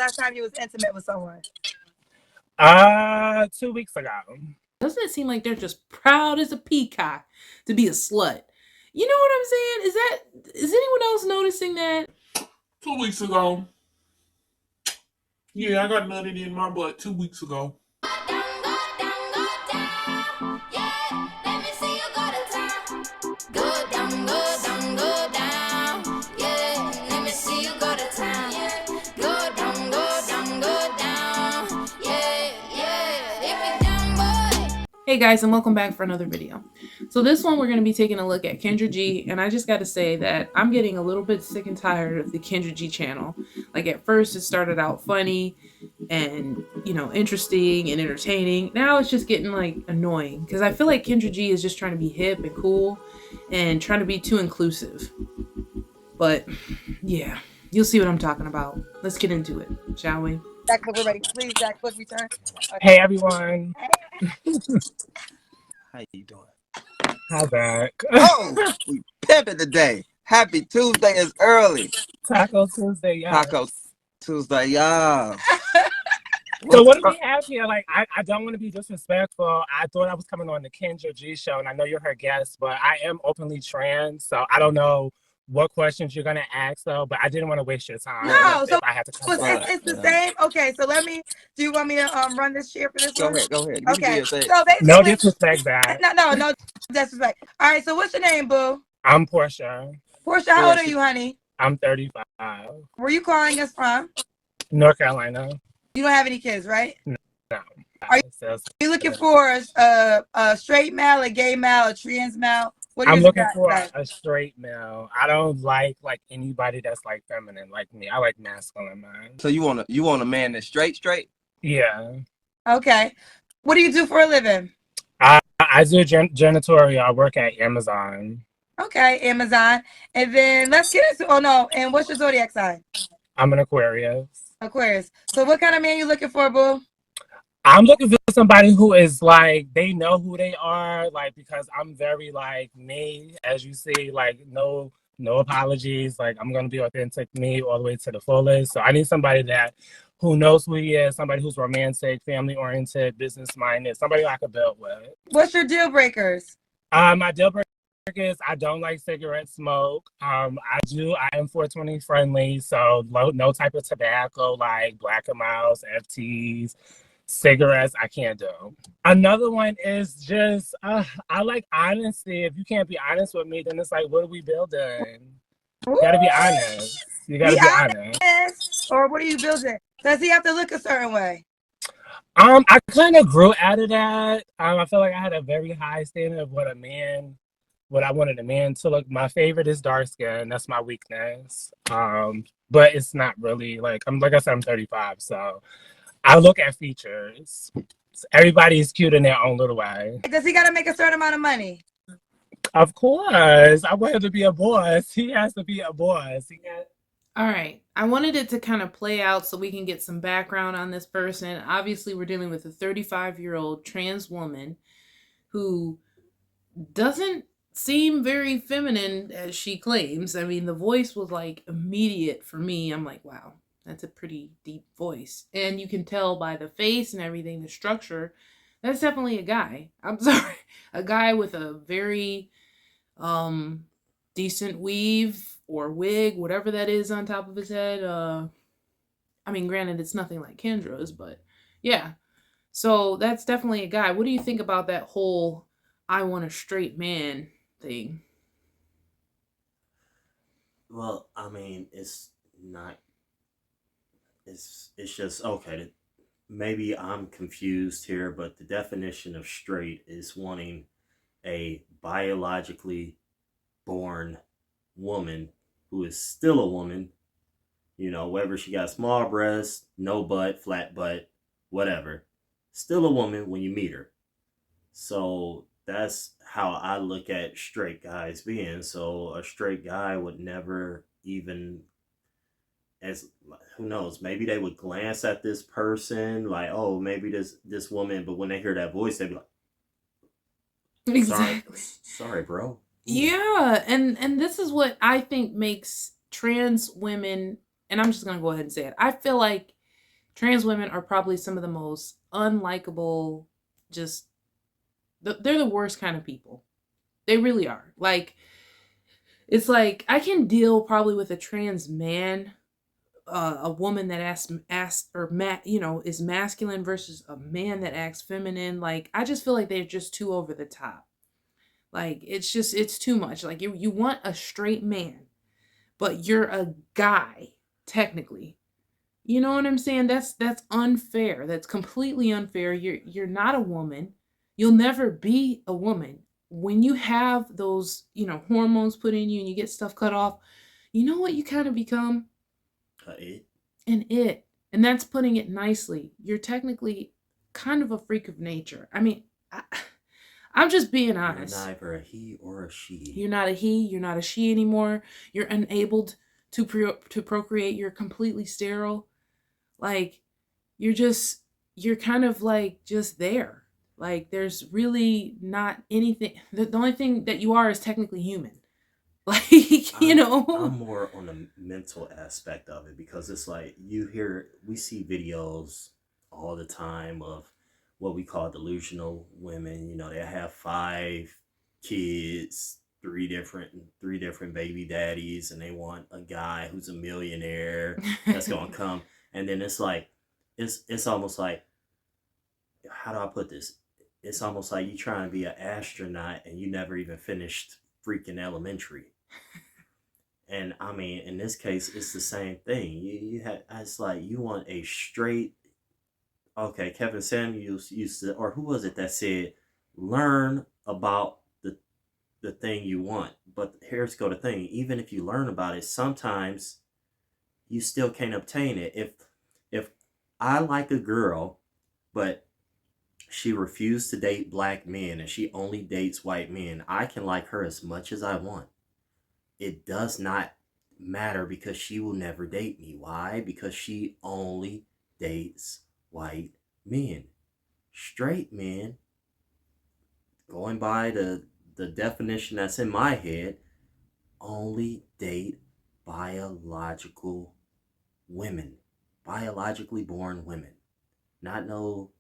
last time you was intimate with someone? 2 weeks ago. Doesn't it seem like they're just proud as a peacock to be a slut? You know what I'm saying? Is anyone else noticing that? 2 weeks ago. Yeah, I got nutted in my butt 2 weeks ago. Hey guys, and welcome back for another video. So this one we're going to be taking a look at Kendra G, and I just got to say that I'm getting a little bit sick and tired of the Kendra G channel. Like at first it started out funny and, interesting and entertaining. Now it's just getting like annoying because I feel like Kendra G is just trying to be hip and cool and trying to be too inclusive. But yeah, you'll see what I'm talking about. Let's get into it, shall we? Jack, we're ready. Please, Jack, quick return. Okay. Hey, everyone. How you doing? Hi, back. Oh, we pimping today. Happy Tuesday is early. Taco Tuesday, yeah. Taco Tuesday, yeah. So what do we have here? Like, I don't want to be disrespectful. I thought I was coming on the Kendra G show, and I know you're her guest, but I am openly trans, so I don't know what questions you're going to ask, though, but I didn't want to waste your time. No, so I had to come it's the same. Okay, so do you want me to run this share for this Go one? ahead. Okay, so basically, basically. No disrespect, that. No disrespect. All right, so what's your name, boo? I'm Portia. Portia, how old are you, honey? I'm 35. Where you calling us from? North Carolina. You don't have any kids, right? No. Are you looking for a straight male, a gay male, a trans male? I'm looking for a straight male. I don't like anybody that's like feminine like me. I like masculine, man. So you want a man that's straight? Yeah. Okay. What do you do for a living? I do janitorial. I work at Amazon. Okay, Amazon. And then let's get into. Oh no! And what's your zodiac sign? I'm an Aquarius. Aquarius. So what kind of man you looking for, boo? I'm looking for somebody who is like, they know who they are, like, because I'm very like me, as you see, like no apologies. Like I'm gonna be authentic me all the way to the fullest. So I need somebody who knows who he is, somebody who's romantic, family oriented, business minded, somebody I could build with. What's your deal breakers? My deal breakers is I don't like cigarette smoke. I am 420 friendly, so no type of tobacco like Black and Milds, FTs. Cigarettes, I can't do. Another one is just, I like honesty. If you can't be honest with me, then it's like, what are we building? You gotta be honest. You gotta be honest. Or what are you building? Does he have to look a certain way? I kind of grew out of that. I feel like I had a very high standard of what I wanted a man to look. My favorite is dark skin. That's my weakness. But it's not really like I said, I'm 35, so I look at features. Everybody is cute in their own little way. Does he got to make a certain amount of money? Of course. I want him to be a boss. He has to be a boss. All right. I wanted it to kind of play out so we can get some background on this person. Obviously, we're dealing with a 35-year-old trans woman who doesn't seem very feminine as she claims. I mean, the voice was like immediate for me. I'm like, wow. That's a pretty deep voice. And you can tell by the face and everything, the structure, that's definitely a guy. I'm sorry. A guy with a very decent weave or wig, whatever that is on top of his head. I mean, granted, it's nothing like Kendra's, but yeah. So that's definitely a guy. What do you think about that whole I want a straight man thing? Well, I mean, it's not. It's just okay. Maybe I'm confused here, but the definition of straight is wanting a biologically born woman who is still a woman, whether she got small breasts, no butt, flat butt, whatever, still a woman when you meet her. So that's how I look at straight guys being. So a straight guy would never even, as who knows, maybe they would glance at this person like, oh, maybe this woman, but when they hear that voice, they'd be like, exactly. Sorry, bro. Yeah, and this is what I think makes trans women, and I'm just gonna go ahead and say it. I feel like trans women are probably some of the most unlikable, just, they're the worst kind of people. They really are. Like, it's like, I can deal probably with a trans man, a woman that is masculine versus a man that acts feminine. Like, I just feel like they're just too over the top. Like, it's too much. Like, you want a straight man, but you're a guy, technically. You know what I'm saying? That's unfair. That's completely unfair. You're not a woman. You'll never be a woman. When you have those, hormones put in you and you get stuff cut off, you know what you kind of become? It. And that's putting it nicely. You're technically kind of a freak of nature. I mean, I'm just being honest. You're neither a he or a she. You're not a he. You're not a she anymore. You're unable to procreate. You're completely sterile. Like, you're kind of like just there. Like, there's really not anything. The only thing that you are is technically human. Like, I'm more on the mental aspect of it, because it's like we see videos all the time of what we call delusional women. They have 5 kids, three different baby daddies, and they want a guy who's a millionaire that's gonna come. And then it's like, it's almost like, how do I put this? It's almost like you trying to be an astronaut and you never even finished freaking elementary. And I mean, in this case, it's the same thing. It's like, you want a straight. Okay, Kevin Samuels used to, or who was it that said, learn about the thing you want. But here's the thing: even if you learn about it, sometimes you still can't obtain it. If I like a girl, but she refused to date black men and she only dates white men, I can like her as much as I want. It does not matter, because she will never date me. Why? Because she only dates white men. Straight men, going by the definition that's in my head, only date biological women, biologically born women, not no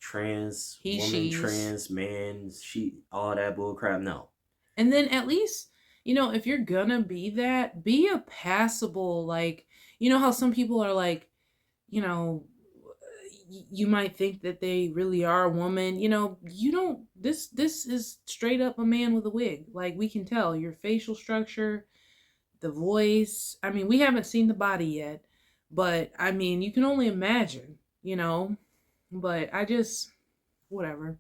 trans woman, trans man, all that bull crap. No. And then at least, if you're gonna be that, be a passable, like, how some people are like, you might think that they really are a woman. You don't, this is straight up a man with a wig. Like, we can tell your facial structure, the voice. I mean, we haven't seen the body yet, but I mean, you can only imagine, but whatever.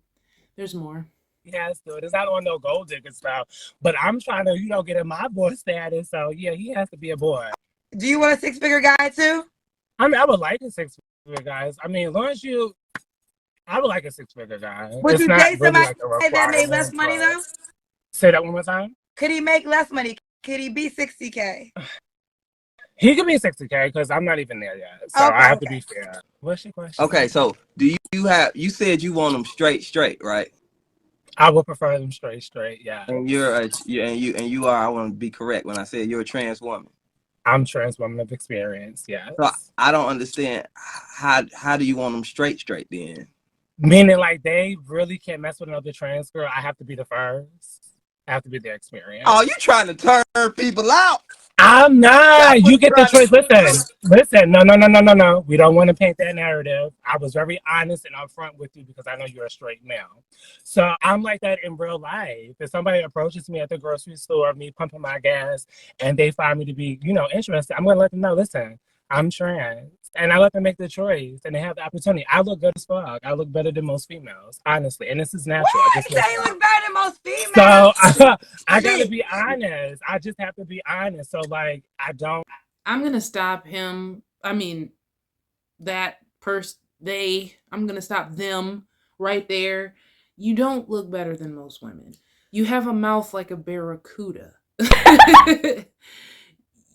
There's more. Yes, dude. It's not on no gold digger style. But I'm trying to, get in my boy status. So yeah, he has to be a boy. Do you want a 6-figure guy too? I mean, I would like a 6-figure guy. I mean, as long as I would like a 6-figure guy. Would you date somebody that made less money though? Say that one more time. Could he make less money? Could he be 60K? He could be 60K, because I'm not even there yet. So I have to be fair. What's your question? Okay, so do you said you want them straight, right? I would prefer them straight, yeah. And you are, I want to be correct when I said you're a trans woman. I'm a trans woman of experience, yes. So I don't understand, how do you want them straight then? Meaning, like, they really can't mess with another trans girl. I have to be the first. I have to be the experience. Oh, you trying to turn people out? I'm not. You get the choice. Listen. No. We don't want to paint that narrative. I was very honest and upfront with you, because I know you're a straight male. So I'm like that in real life. If somebody approaches me at the grocery store, me pumping my gas, and they find me to be, interested, I'm going to let them know, listen, I'm trans. And I let them make the choice, and they have the opportunity. I look good as fuck. I look better than most females, honestly. And this is natural. What? You say you look better than most females? So I got to be honest. I just have to be honest. So, like, I'm going to stop him. I mean, I'm going to stop them right there. You don't look better than most women. You have a mouth like a barracuda.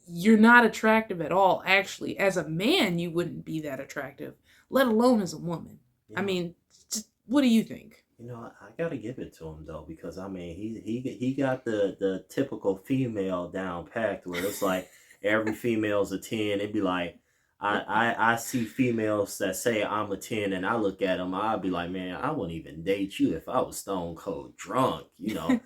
You're not attractive at all. Actually, as a man, you wouldn't be that attractive, let alone as a woman. Yeah. I mean, what do you think? I gotta give it to him though, because I mean, he got the typical female down packed, where it's like every female's a 10. It'd be like, I see females that say I'm a 10 and I look at them, I'll be like, man, I wouldn't even date you if I was stone cold drunk, you know.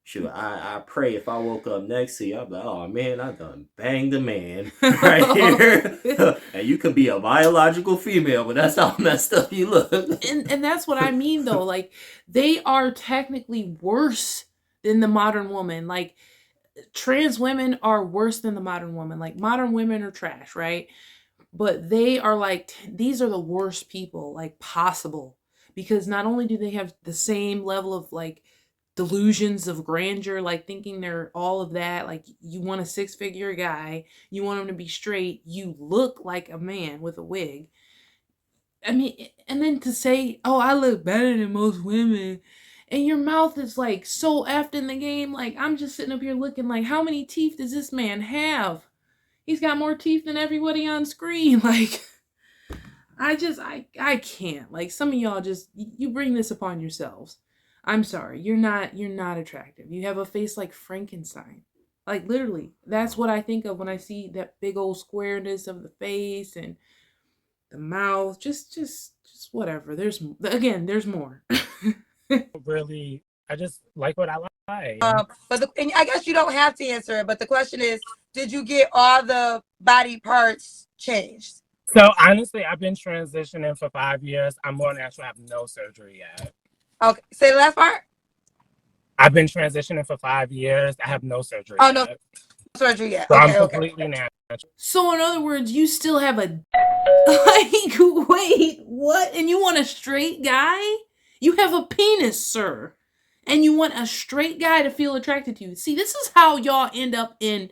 Shoot, I pray if I woke up next to you, I'd be like, oh man, I done banged a man right here. And you could be a biological female, but that's how messed up you look. And that's what I mean though. Like, they are technically worse than the modern woman. Like, trans women are worse than the modern woman. Like, modern women are trash, right? But they are like, these are the worst people like possible, because not only do they have the same level of like delusions of grandeur, like thinking they're all of that, like you want a 6-figure guy, you want him to be straight, you look like a man with a wig. I mean, and then to say, oh, I look better than most women, and your mouth is like so effed in the game. Like, I'm just sitting up here looking like, how many teeth does this man have? He's got more teeth than everybody on screen. Like, I can't. Like, some of y'all just, you bring this upon yourselves. I'm sorry. You're not attractive. You have a face like Frankenstein. Like, literally, that's what I think of when I see that big old squareness of the face and the mouth. Just whatever. There's more. Really, I just like what I like. And I guess you don't have to answer it, but the question is, did you get all the body parts changed? So honestly, I've been transitioning for 5 years. I'm more natural. I have no surgery yet. Okay, say the last part. I've been transitioning for 5 years. I have no surgery. Oh, yet. no surgery yet. So Okay, I'm okay. completely natural. So in other words, you still have a like, wait, what? And you want a straight guy? You have a penis, sir. And you want a straight guy to feel attracted to you. See, this is how y'all end up in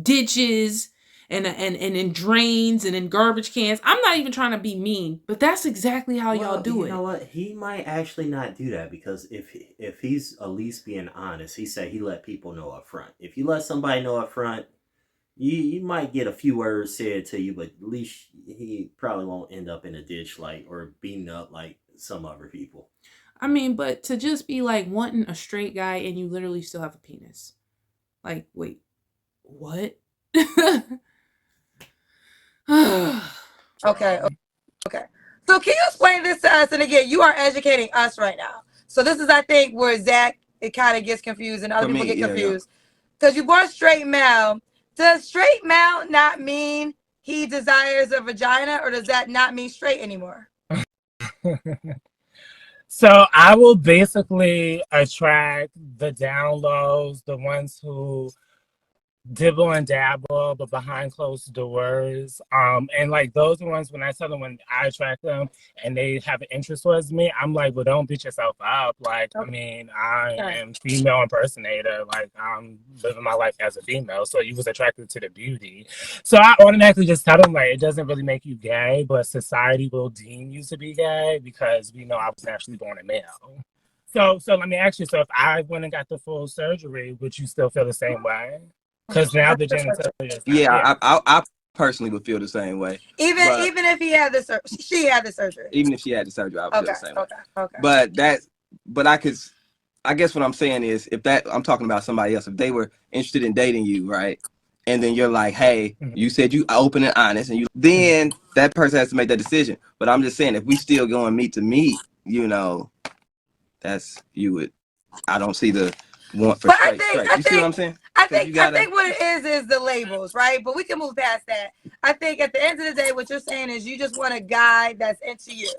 ditches and in drains and in garbage cans. I'm not even trying to be mean, but that's exactly how y'all do it. You know what? He might actually not do that, because if he's at least being honest, he said he let people know up front. If you let somebody know up front, you might get a few words said to you, but at least he probably won't end up in a ditch like, or beaten up like some other people. I mean, but to just be like wanting a straight guy and you literally still have a penis. Like, wait, what? Okay. So can you explain this to us? And again, you are educating us right now. So this is, I think, where Zach, it kind of gets confused and other people get confused. Because you brought straight male. Does straight male not mean he desires a vagina, or does that not mean straight anymore? So I will basically attract the down lows, the ones who dibble and dabble, but behind closed doors. And like, those are the ones, when I tell them, when I attract them and they have an interest towards me, I'm like, well, don't beat yourself up. Like, I mean, I am female impersonator. Like, I'm living my life as a female. So you was attracted to the beauty. So I automatically just tell them, like, it doesn't really make you gay, but society will deem you to be gay because we know I was naturally born a male. So let me ask you, so if I went and got the full surgery, would you still feel the same way? Because now the genitalia is I personally would feel the same way. Even if he had the she had the surgery. Even if she had the surgery, I would feel the same way. Okay. But I guess what I'm saying is, if that, I'm talking about somebody else, if they were interested in dating you, right? And then you're like, hey, you said you open and honest, and then that person has to make that decision. But I'm just saying, if we still going meet to meet, you know, I don't see the want for straight. You see what I'm saying? I think what it is the labels, right? But we can move past that. I think at the end of the day, what you're saying is you just want a guy that's into you,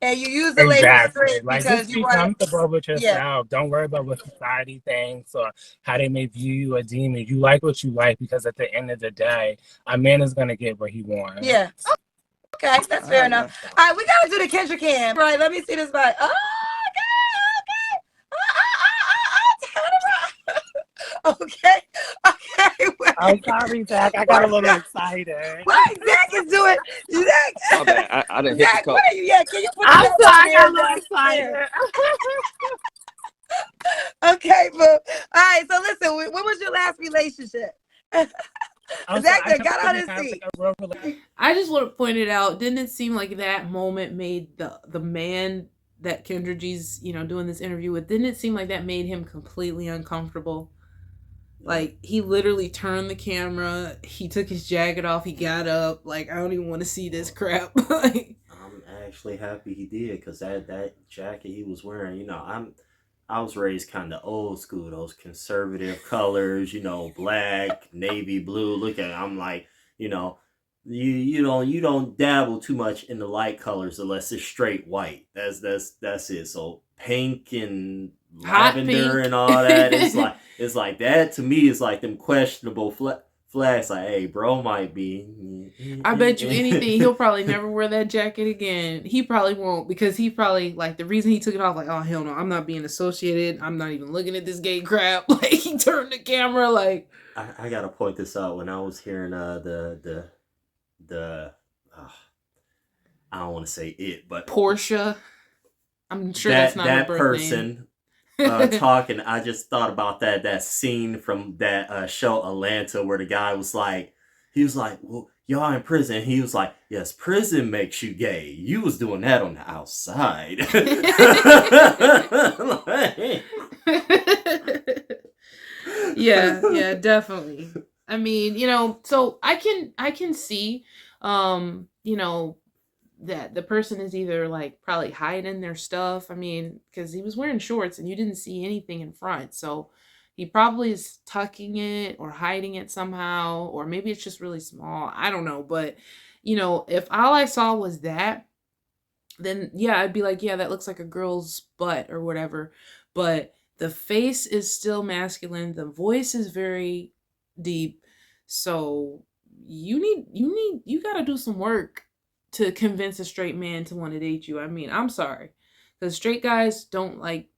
and you use the label straight like, because just you be want comfortable with yourself. Don't worry about what society thinks or how they may view you or deem you. You like what you like, because at the end of the day, a man is gonna get what he wants. Yeah. Okay, that's fair enough. All right, we gotta do the Kendra Cam. Right, let me see this body. Oh, okay. Well, I'm sorry, Zach. I got a little excited. What Zach is doing? Zach, Okay, I didn't hit Zach, the what are you? Yeah, can you put I'm that sorry, up I got a there, little excited. Okay, but all right. So listen, when was your last relationship? Zach got on his seat. I just want to point it out. Didn't it seem like that moment made the man that Kendra G's doing this interview with? Didn't it seem like that made him completely uncomfortable? Like, he literally turned the camera, he took his jacket off, he got up, like, I don't even want to see this crap. Like, I'm actually happy he did, because that jacket he was wearing, I was raised kind of old school, those conservative colors, black, navy blue. Look at it, I'm like, you know, you don't dabble too much in the light colors unless it's straight white. That's it. So pink and hot lavender pink. and all that, it's like that to me is like them questionable flags. Like, hey, bro, might be. I bet you anything, he'll probably never wear that jacket again. He probably won't, because he probably, like, the reason he took it off, like, oh, hell no, I'm not being associated. I'm not even looking at this gay crap. Like, he turned the camera, like. I gotta point this out. When I was hearing the I don't want to say it, but Portia. I'm sure that's not her birth person talking. I just thought about that scene from that show Atlanta, where the guy was like, well, y'all in prison. He was like, yes, prison makes you gay. You was doing that on the outside. Yeah, definitely. I mean, so I can see, that the person is either like probably hiding their stuff. I mean, because he was wearing shorts and you didn't see anything in front, so he probably is tucking it or hiding it somehow, or maybe it's just really small. I don't know, but if all I saw was that, then yeah, I'd be like, yeah, that looks like a girl's butt or whatever. But the face is still masculine. The voice is very deep. So you got to do some work to convince a straight man to want to date you. I mean, I'm sorry, because straight guys don't like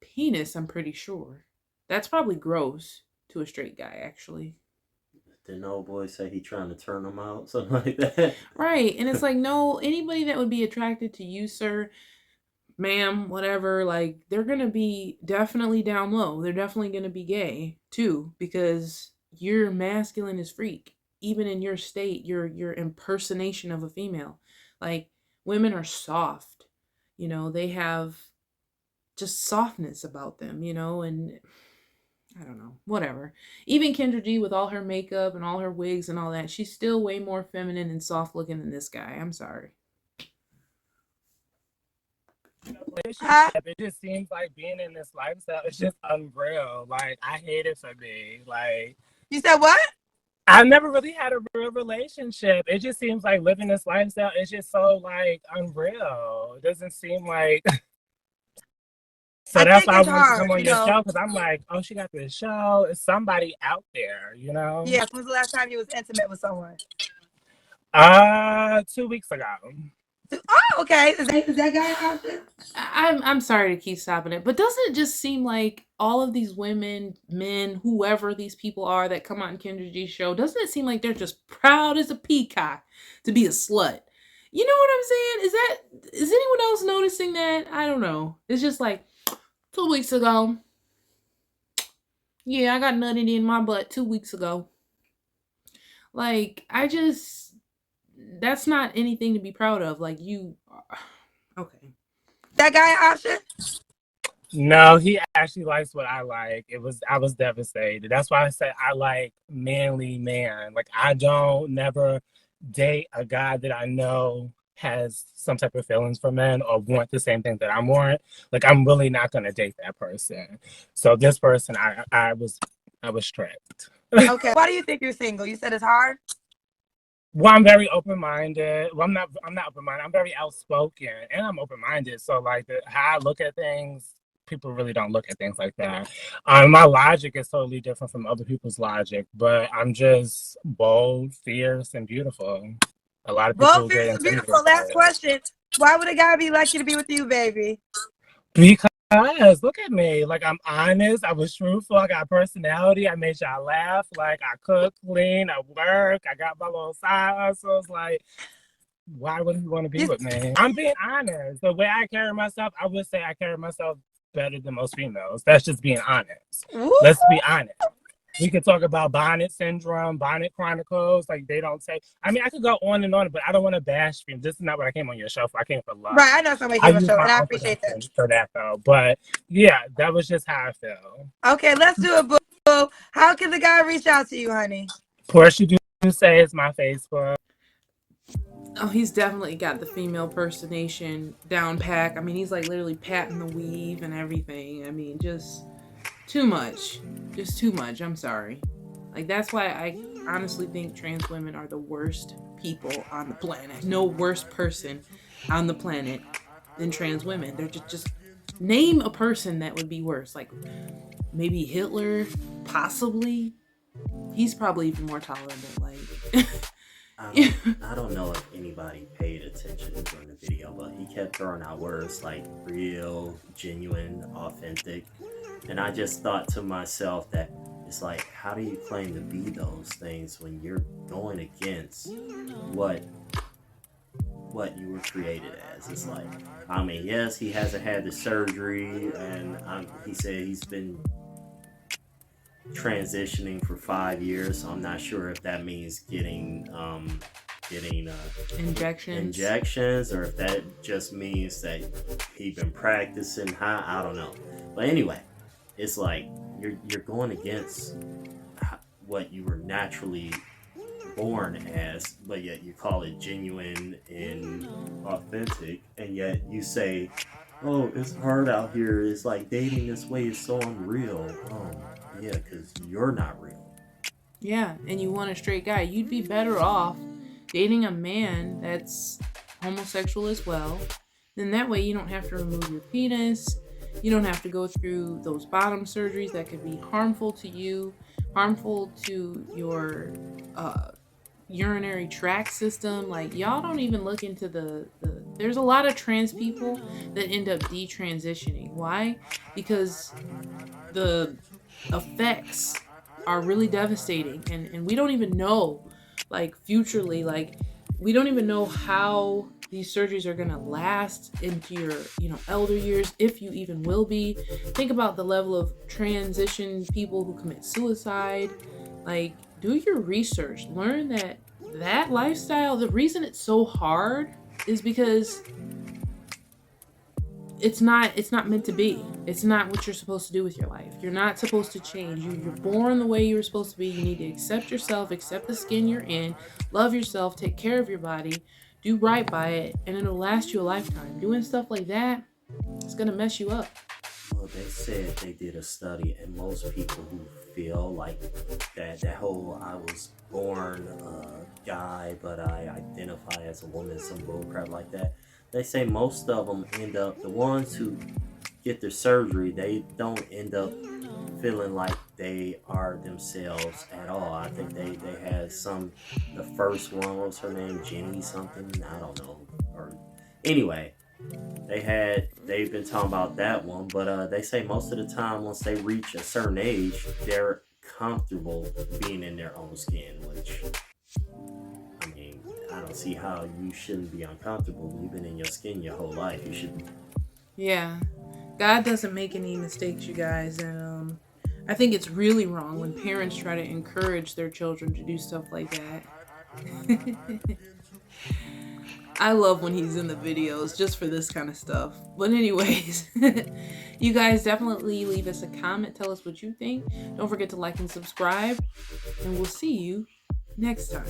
penis, I'm pretty sure. That's probably gross to a straight guy, actually. Didn't old boy say he trying to turn them out? Something like that. Right. And it's like, no, anybody that would be attracted to you, sir, ma'am, whatever, like, they're going to be definitely down low. They're definitely going to be gay, too, because you're masculine as freak. Even in your state, your impersonation of a female. Like, women are soft. They have just softness about them, and I don't know, whatever. Even Kendra G, with all her makeup and all her wigs and all that, she's still way more feminine and soft looking than this guy. I'm sorry. It just seems like being in this lifestyle is just unreal. Like, I hate it for me. Like, You said what? I never really had a real relationship. It just seems like living this lifestyle is just so like unreal. It doesn't seem like. So that's why I wanted to come on your show, because I'm like, oh, she got this show. It's somebody out there, Yeah. When was the last time you was intimate with someone? 2 weeks ago. Oh, okay. Is that guy out there? I'm sorry to keep stopping it, but doesn't it just seem like all of these women, men, whoever these people are that come on Kendra G's show, doesn't it seem like they're just proud as a peacock to be a slut? You know what I'm saying? Is anyone else noticing that? I don't know. It's just like 2 weeks ago. Yeah, I got nutted in my butt 2 weeks ago. Like, that's not anything to be proud of. Like, okay. That guy option? No, he actually likes what I like. I was devastated. That's why I said I like manly man. Like, I don't never date a guy that I know has some type of feelings for men or want the same thing that I want. Like, I'm really not gonna date that person. So this person, I was tricked. Okay. Why do you think you're single? You said it's hard? Well, I'm very open-minded. Well, I'm not open-minded. I'm very outspoken, and I'm open-minded. So, like, how I look at things, people really don't look at things like that. My logic is totally different from other people's logic, but I'm just bold, fierce, and beautiful. A lot of people Bold, fierce, and beautiful. Last question. Why would a guy be lucky to be with you, baby? Because look at me. Like, I'm honest. I was truthful. I got personality. I made y'all laugh. Like, I cook, clean, I work. I got my little side hustles. Like, why wouldn't you want to be with me? I'm being honest. The way I carry myself, I would say I carry myself better than most females. That's just being honest. Ooh. Let's be honest. We could talk about bonnet syndrome, bonnet chronicles. Like, they don't say. I mean, I could go on and on, but I don't want to bash you. This is not what I came on your show for. I came for love. Right, I know somebody came on the show, and I appreciate that. For that, though. But yeah, that was just how I feel. Okay, let's do a book How can the guy reach out to you, honey? Portia do say it's my Facebook. Oh, he's definitely got the female impersonation down pack. I mean, he's like literally patting the weave and everything. I mean, just too much. Just too much. I'm sorry. Like, that's why I honestly think trans women are the worst people on the planet. No worse person on the planet than trans women. They're just name a person that would be worse. Like, maybe Hitler, possibly. He's probably even more tolerable. Like, I don't know if anybody paid attention during the video, but he kept throwing out words like real, genuine, authentic. And I just thought to myself that it's like, how do you claim to be those things when you're going against what you were created as? It's like, I mean, yes, he hasn't had the surgery, and he said he's been transitioning for 5 years, so I'm not sure if that means getting injections, or if that just means that he been practicing. I don't know, but anyway, it's like you're going against what you were naturally born as, but yet you call it genuine and authentic, and yet you say, oh, it's hard out here, it's like dating this way is so unreal. Yeah, because you're not real. yeah, and you want a straight guy. You'd be better off dating a man that's homosexual as well. Then that way you don't have to remove your penis. You don't have to go through those bottom surgeries that could be harmful to you, harmful to your urinary tract system. Like, y'all don't even look into the there's a lot of trans people that end up detransitioning. Why? Because the effects are really devastating, and we don't even know, like, futurely, like, we don't even know how these surgeries are going to last into your, elder years, if you even will be. Think about the level of transition people who commit suicide. Like, do your research, learn that lifestyle, the reason it's so hard is because it's not meant to be. It's not what you're supposed to do with your life. You're not supposed to change. You're born the way you were supposed to be. You need to accept yourself, accept the skin you're in, love yourself, take care of your body, do right by it, and it'll last you a lifetime. Doing stuff like that, it's gonna mess you up. Well, they said they did a study, and most people who feel like that whole I was born a guy but I identify as a woman, some bullcrap like that, they say most of them end up, the ones who get their surgery, they don't end up feeling like they are themselves at all. I think they had the first one, what was her name, Jenny something, I don't know, or anyway, they've been talking about that one, but they say most of the time once they reach a certain age, they're comfortable being in their own skin, which, I mean, I don't see how you shouldn't be uncomfortable. You've been in your skin your whole life. You should. Yeah. God doesn't make any mistakes, you guys, and I think it's really wrong when parents try to encourage their children to do stuff like that. I love when he's in the videos just for this kind of stuff. But anyways, you guys definitely leave us a comment. Tell us what you think. Don't forget to like and subscribe. And we'll see you next time.